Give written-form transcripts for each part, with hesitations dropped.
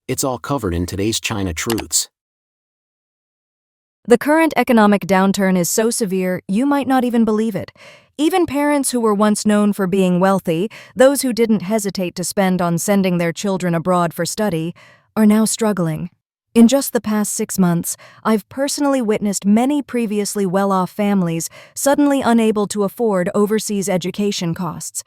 It's all covered in today's China Truths. The current economic downturn is so severe, you might not even believe it. Even parents who were once known for being wealthy, those who didn't hesitate to spend on sending their children abroad for study, are now struggling. In just the past 6 months, I've personally witnessed many previously well-off families suddenly unable to afford overseas education costs.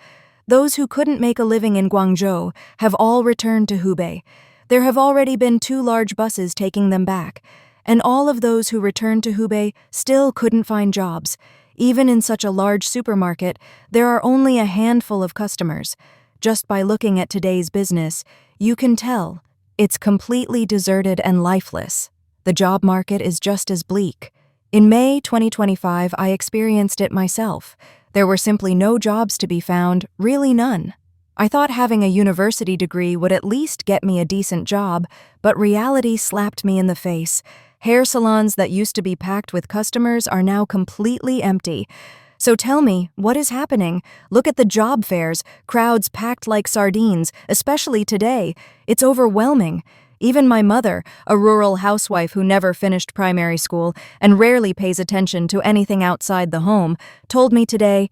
Those who couldn't make a living in Guangzhou have all returned to Hubei. There have already been 2 large buses taking them back. And all of those who returned to Hubei still couldn't find jobs. Even in such a large supermarket, there are only a handful of customers. Just by looking at today's business, you can tell it's completely deserted and lifeless. The job market is just as bleak. In May 2025, I experienced it myself. There were simply no jobs to be found, really none. I thought having a university degree would at least get me a decent job, but reality slapped me in the face. Hair salons that used to be packed with customers are now completely empty. So tell me, what is happening? Look at the job fairs, crowds packed like sardines, especially today. It's overwhelming. Even my mother, a rural housewife who never finished primary school and rarely pays attention to anything outside the home, told me today,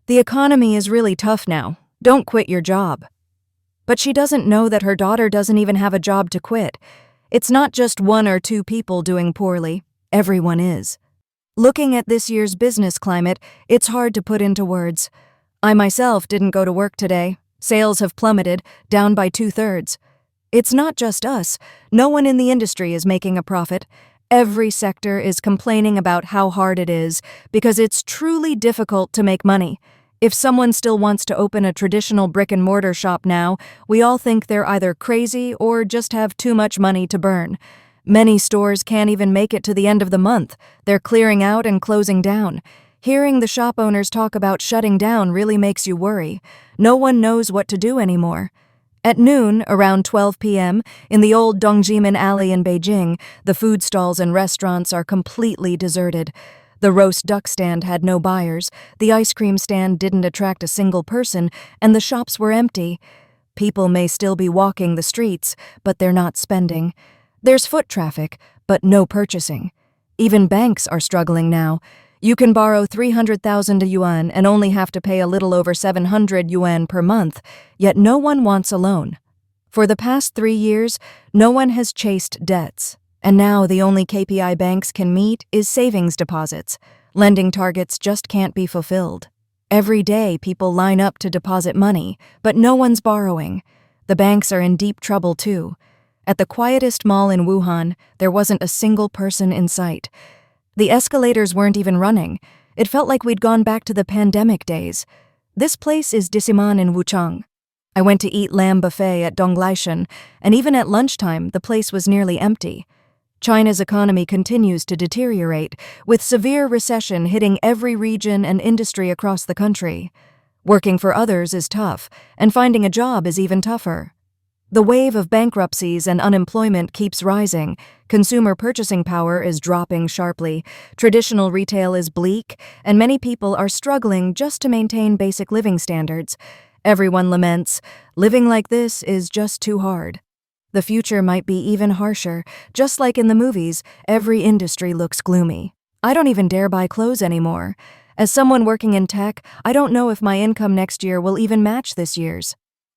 "The economy is really tough now. Don't quit your job." But she doesn't know that her daughter doesn't even have a job to quit. It's not just 1 or 2 people doing poorly. Everyone is. Looking at this year's business climate, it's hard to put into words. I myself didn't go to work today. Sales have plummeted, down by 2/3. It's not just us. No one in the industry is making a profit. Every sector is complaining about how hard it is because it's truly difficult to make money. If someone still wants to open a traditional brick-and-mortar shop now, we all think they're either crazy or just have too much money to burn. Many stores can't even make it to the end of the month. They're clearing out and closing down. Hearing the shop owners talk about shutting down really makes you worry. No one knows what to do anymore. At noon, around 12 p.m., in the old Dongjimen Alley in Beijing, the food stalls and restaurants are completely deserted. The roast duck stand had no buyers, the ice cream stand didn't attract a single person, and the shops were empty. People may still be walking the streets, but they're not spending. There's foot traffic, but no purchasing. Even banks are struggling now. You can borrow 300,000 yuan and only have to pay a little over 700 yuan per month, yet no one wants a loan. For the past 3 years, no one has chased debts. And now the only KPI banks can meet is savings deposits. Lending targets just can't be fulfilled. Every day people line up to deposit money, but no one's borrowing. The banks are in deep trouble too. At the quietest mall in Wuhan, there wasn't a single person in sight. The escalators weren't even running. It felt like we'd gone back to the pandemic days. This place is Disiman in Wuchang. I went to eat lamb buffet at Donglaishan, and even at lunchtime, the place was nearly empty. China's economy continues to deteriorate, with severe recession hitting every region and industry across the country. Working for others is tough, and finding a job is even tougher. The wave of bankruptcies and unemployment keeps rising. Consumer purchasing power is dropping sharply. Traditional retail is bleak, and many people are struggling just to maintain basic living standards. Everyone laments, living like this is just too hard. The future might be even harsher. Just like in the movies, every industry looks gloomy. I don't even dare buy clothes anymore. As someone working in tech, I don't know if my income next year will even match this year's.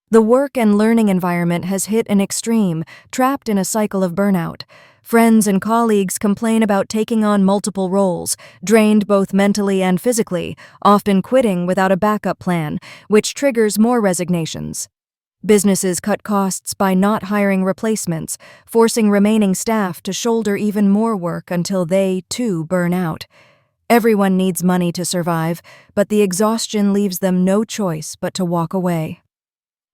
The work and learning environment has hit an extreme, trapped in a cycle of burnout. Friends and colleagues complain about taking on multiple roles, drained both mentally and physically, often quitting without a backup plan, which triggers more resignations. Businesses cut costs by not hiring replacements, forcing remaining staff to shoulder even more work until they, too, burn out. Everyone needs money to survive, but the exhaustion leaves them no choice but to walk away.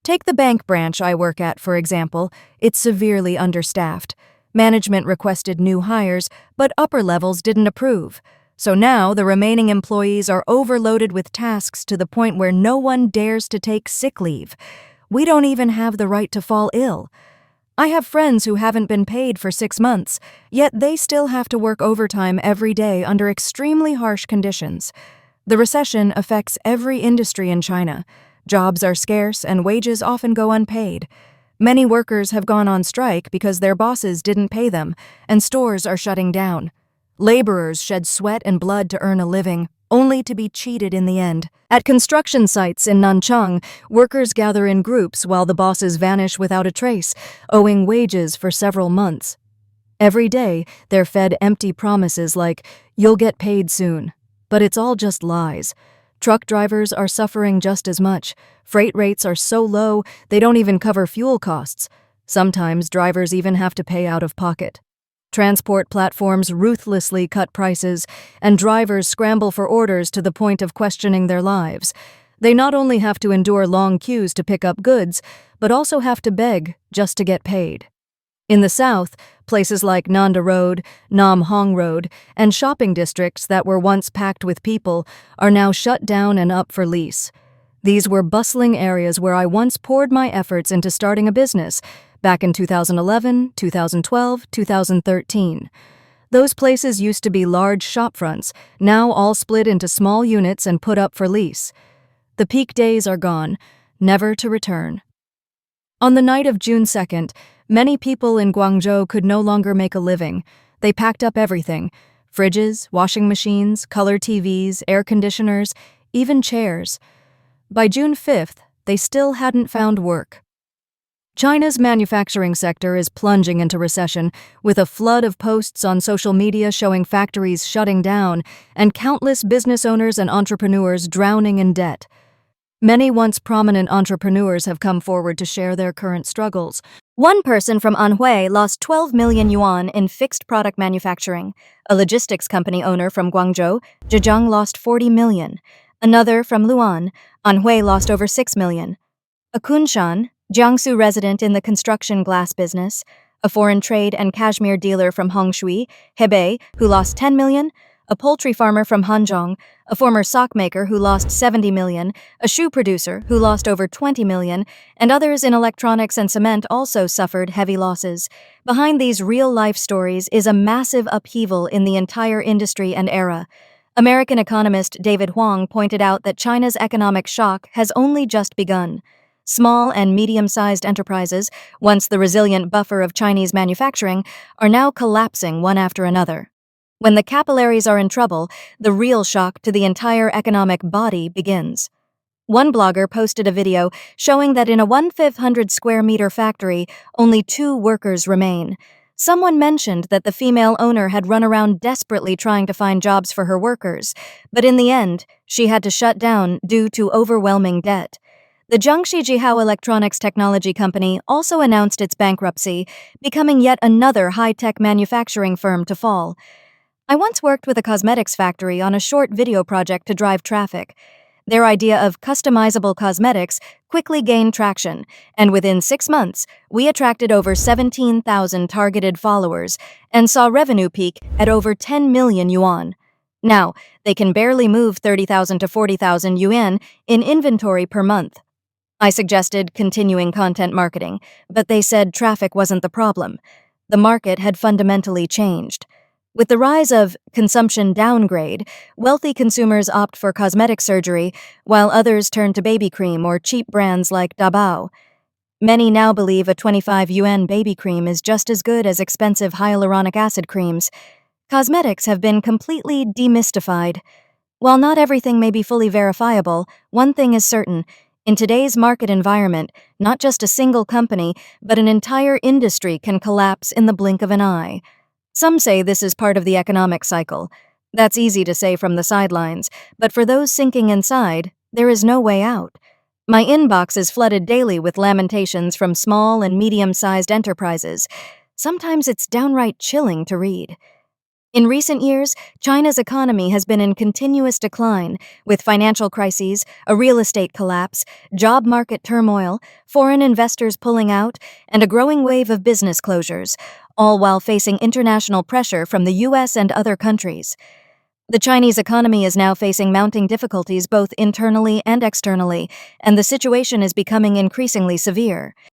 Take the bank branch I work at, for example. It's severely understaffed. Management requested new hires, but upper levels didn't approve. So now the remaining employees are overloaded with tasks to the point where no one dares to take sick leave. We don't even have the right to fall ill. I have friends who haven't been paid for 6 months, yet they still have to work overtime every day under extremely harsh conditions. The recession affects every industry in China. Jobs are scarce and wages often go unpaid. Many workers have gone on strike because their bosses didn't pay them, and stores are shutting down. Laborers shed sweat and blood to earn a living, only to be cheated in the end. At construction sites in Nanchang, workers gather in groups while the bosses vanish without a trace, owing wages for several months. Every day, they're fed empty promises like, "You'll get paid soon." But it's all just lies. Truck drivers are suffering just as much. Freight rates are so low, they don't even cover fuel costs. Sometimes drivers even have to pay out of pocket. Transport platforms ruthlessly cut prices, and drivers scramble for orders to the point of questioning their lives. They not only have to endure long queues to pick up goods, but also have to beg just to get paid. In the south, places like Nanda Road, Nam Hong Road, and shopping districts that were once packed with people are now shut down and up for lease. These were bustling areas where I once poured my efforts into starting a business, back in 2011, 2012, 2013. Those places used to be large shopfronts, now all split into small units and put up for lease. The peak days are gone, never to return. On the night of June 2nd, many people in Guangzhou could no longer make a living. They packed up everything: fridges, washing machines, color TVs, air conditioners, even chairs. By June 5th, they still hadn't found work. China's manufacturing sector is plunging into recession, with a flood of posts on social media showing factories shutting down and countless business owners and entrepreneurs drowning in debt. Many once prominent entrepreneurs have come forward to share their current struggles. One person from Anhui lost 12 million yuan in fixed product manufacturing. A logistics company owner from Guangzhou, Zhejiang, lost 40 million. Another from Luan, Anhui, lost over 6 million. A Kunshan, Jiangsu resident in the construction glass business, a foreign trade and cashmere dealer from Hongshui, Hebei, who lost 10 million, a poultry farmer from Hanzhong, a former sock maker who lost 70 million, a shoe producer who lost over 20 million, and others in electronics and cement also suffered heavy losses. Behind these real-life stories is a massive upheaval in the entire industry and era. American economist David Huang pointed out that China's economic shock has only just begun. Small and medium-sized enterprises, once the resilient buffer of Chinese manufacturing, are now collapsing one after another. When the capillaries are in trouble, the real shock to the entire economic body begins. One blogger posted a video showing that in a 1,500 square meter factory, only 2 workers remain. Someone mentioned that the female owner had run around desperately trying to find jobs for her workers, but in the end, she had to shut down due to overwhelming debt. The Jiangxi Jihao Electronics Technology Company also announced its bankruptcy, becoming yet another high-tech manufacturing firm to fall. I once worked with a cosmetics factory on a short video project to drive traffic. Their idea of customizable cosmetics quickly gained traction, and within 6 months, we attracted over 17,000 targeted followers and saw revenue peak at over 10 million yuan. Now, they can barely move 30,000 to 40,000 yuan in inventory per month. I suggested continuing content marketing, but they said traffic wasn't the problem. The market had fundamentally changed. With the rise of consumption downgrade, wealthy consumers opt for cosmetic surgery, while others turn to baby cream or cheap brands like Dabao. Many now believe a 25 yuan baby cream is just as good as expensive hyaluronic acid creams. Cosmetics have been completely demystified. While not everything may be fully verifiable, one thing is certain: in today's market environment, not just a single company, but an entire industry can collapse in the blink of an eye. Some say this is part of the economic cycle. That's easy to say from the sidelines, but for those sinking inside, there is no way out. My inbox is flooded daily with lamentations from small and medium-sized enterprises. Sometimes it's downright chilling to read. In recent years, China's economy has been in continuous decline, with financial crises, a real estate collapse, job market turmoil, foreign investors pulling out, and a growing wave of business closures, all while facing international pressure from the US and other countries. The Chinese economy is now facing mounting difficulties both internally and externally, and the situation is becoming increasingly severe.